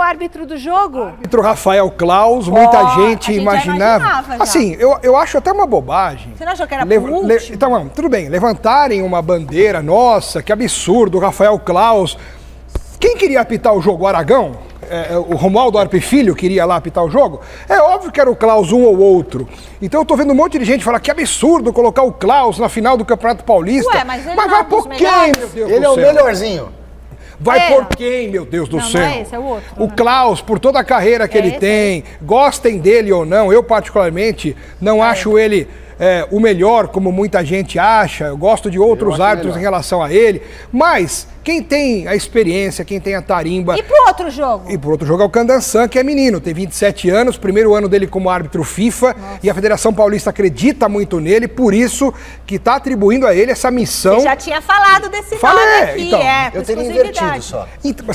árbitro do jogo? Árbitro Rafael Klaus, muita gente imaginava. Assim, eu acho até uma bobagem. Você não achou que era por último? Então, tudo bem, levantarem uma bandeira, nossa, que absurdo, Rafael Klaus. Quem queria apitar o jogo? O Aragão? O Romualdo Arpe Filho queria lá apitar o jogo? É óbvio que era o Klaus um ou outro. Então eu tô vendo um monte de gente falar que absurdo colocar o Klaus na final do Campeonato Paulista. Ué, mas ele vai por quem, meu Deus do céu? Ele é o melhorzinho. Vai por quem, meu Deus do céu? Não é esse, é o outro. O Klaus, por toda a carreira que ele tem, gostem dele ou não, eu particularmente não acho ele o melhor, como muita gente acha. Eu gosto de outros árbitros em relação a ele. Mas quem tem a experiência, quem tem a tarimba... E pro outro jogo? E pro outro jogo é o Candansan, que é menino, tem 27 anos, primeiro ano dele como árbitro FIFA, e a Federação Paulista acredita muito nele, por isso que está atribuindo a ele essa missão. Você já tinha falado desse nome aqui, então, eu teria invertido só. Então,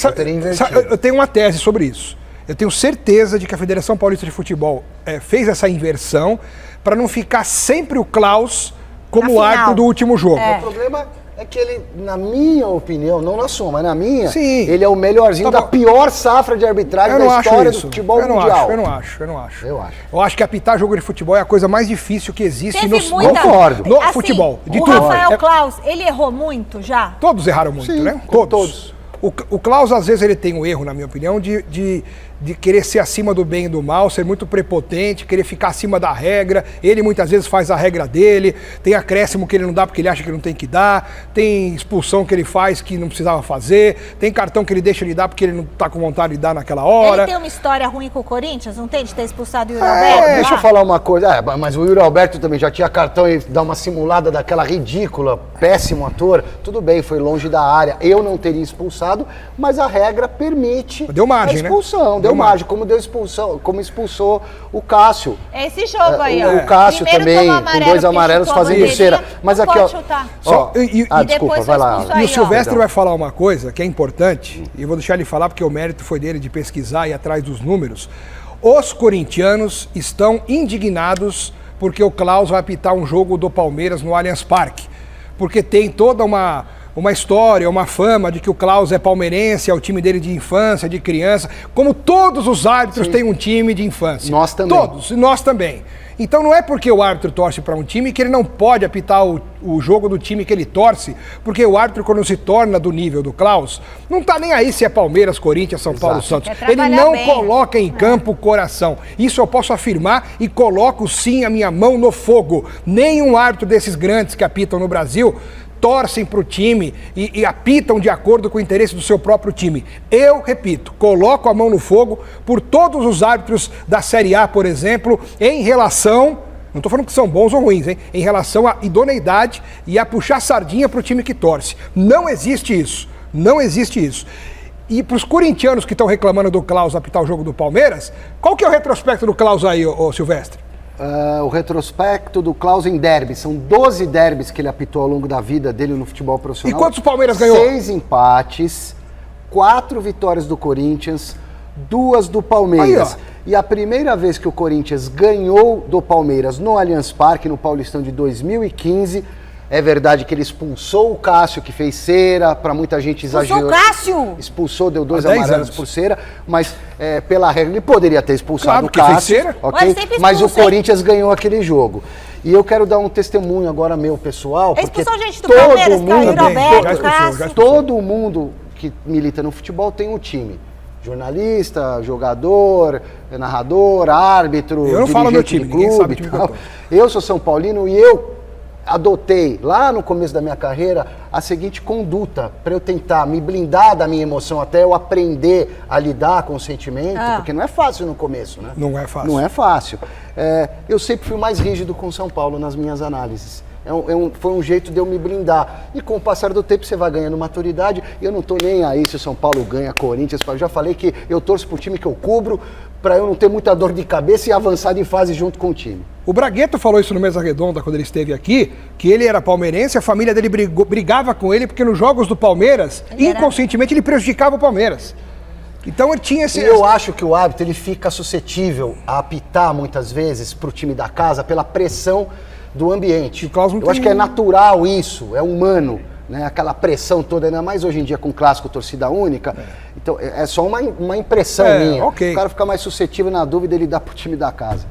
eu tenho uma tese sobre isso. Eu tenho certeza de que a Federação Paulista de Futebol fez essa inversão para não ficar sempre o Klaus como árbitro do último jogo. O problema é que ele, na minha opinião, não na sua, mas na minha, ele é o melhorzinho da pior safra de arbitragem da história do futebol mundial. Eu não acho. Eu acho que apitar jogo de futebol é a coisa mais difícil que existe no futebol. De tudo. Rafael Klaus, ele errou muito já? Todos erraram muito, né? Todos. O Klaus, às vezes, ele tem um erro, na minha opinião, de querer ser acima do bem e do mal, ser muito prepotente, querer ficar acima da regra. Ele muitas vezes faz a regra dele, tem acréscimo que ele não dá porque ele acha que não tem que dar, tem expulsão que ele faz que não precisava fazer, tem cartão que ele deixa de dar porque ele não tá com vontade de dar naquela hora. Ele tem uma história ruim com o Corinthians, não tem? De ter expulsado o Yuri Alberto? Deixa eu falar uma coisa, mas o Yuri Alberto também já tinha cartão e dá uma simulada daquela ridícula, péssimo ator. Tudo bem, foi longe da área, eu não teria expulsado, mas a regra permite a expulsão. Deu margem, como expulsou o Cássio. É esse jogo aí, ó. O Cássio também, com 2 amarelos, fazendo cera. Mas aqui, ó. Desculpa, vai lá. E o Silvestre vai falar uma coisa que é importante, e eu vou deixar ele falar porque o mérito foi dele de pesquisar e ir atrás dos números. Os corintianos estão indignados porque o Klaus vai apitar um jogo do Palmeiras no Allianz Parque. Porque tem toda uma história, uma fama de que o Klaus é palmeirense, é o time dele de infância, de criança, como todos os árbitros têm um time de infância. Nós também. Todos, e nós também. Então não é porque o árbitro torce para um time que ele não pode apitar o jogo do time que ele torce, porque o árbitro, quando se torna do nível do Klaus, não tá nem aí se é Palmeiras, Corinthians, São Paulo, Santos. Ele não coloca em campo o coração. Isso eu posso afirmar e coloco sim a minha mão no fogo. Nenhum árbitro desses grandes que apitam no Brasil torcem para o time e apitam de acordo com o interesse do seu próprio time. Eu, repito, coloco a mão no fogo por todos os árbitros da Série A, por exemplo, em relação, não estou falando que são bons ou ruins, hein? Em relação à idoneidade e a puxar sardinha para o time que torce. Não existe isso. Não existe isso. E para os corintianos que estão reclamando do Klaus apitar o jogo do Palmeiras, qual que é o retrospecto do Klaus aí, ô Silvestre? O retrospecto do Klaus em derby. São 12 derbys que ele apitou ao longo da vida dele no futebol profissional. E quantos o Palmeiras ganhou? 6 empates, 4 vitórias do Corinthians, 2 do Palmeiras. Aí, e a primeira vez que o Corinthians ganhou do Palmeiras no Allianz Parque, no Paulistão de 2015... É verdade que ele expulsou o Cássio, que fez cera, para muita gente exagerou. Expulsou o Cássio? Expulsou, deu 2 amarelos por cera, mas pela regra ele poderia ter expulsado o Cássio. Fez cera. Okay? Mas o Corinthians ganhou aquele jogo. E eu quero dar um testemunho agora meu pessoal, porque gente do Palmeiras, todo mundo que milita no futebol tem um time. Jornalista, jogador, narrador, árbitro, eu não falo meu time, clube, ninguém sabe o time que eu tô. Eu sou São Paulino e eu adotei, lá no começo da minha carreira, a seguinte conduta, para eu tentar me blindar da minha emoção, até eu aprender a lidar com o sentimento, porque não é fácil no começo, né? Não é fácil. Não é fácil. Eu sempre fui mais rígido com São Paulo nas minhas análises. Foi um jeito de eu me blindar. E com o passar do tempo você vai ganhando maturidade. E eu não tô nem aí se o São Paulo ganha, Corinthians. Eu já falei que eu torço pro time que eu cubro, para eu não ter muita dor de cabeça e avançar de fase junto com o time. O Bragueto falou isso no Mesa Redonda quando ele esteve aqui, que ele era palmeirense, a família dele brigava com ele porque nos jogos do Palmeiras, inconscientemente, ele prejudicava o Palmeiras. Então ele tinha esse... E eu acho que o árbitro ele fica suscetível a apitar muitas vezes pro time da casa pela pressão do ambiente. Eu acho que é natural isso, é humano, né? Aquela pressão toda, ainda mais hoje em dia com clássico torcida única. Então Então, é só uma impressão minha. ok. O cara fica mais suscetível na dúvida, ele dá pro time da casa.